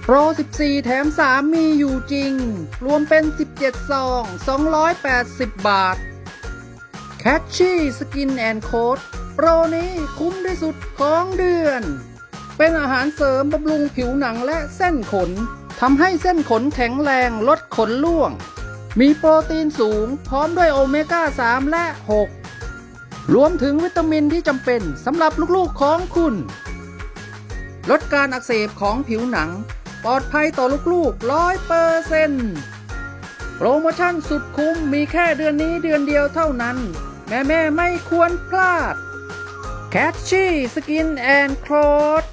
โปร 14 แถม 3 มีอยู่จริง รวมเป็น 17 ซอง 280 บาท แคชชี่สกินแอนด์โค้ดโปรนี้คุ้มที่สุดของเดือน เป็นอาหารเสริมบำรุงผิวหนังและเส้นขน ทำให้เส้นขนแข็งแรงลดขนร่วง มีโปรตีนสูงพร้อมด้วยโอเมก้า 3 และ 6 รวมถึงวิตามินที่จำเป็นสำหรับลูกๆของคุณ ลดการอักเสบของผิวหนัง ปลอดภัยต่อลูกๆ 100%โปรโมชั่นสุดคุ้มมีแค่เดือนนี้เดือนเดียวเท่านั้น แม่ไม่ควรพลาด แคชชี่สกินแอนด์โค้ด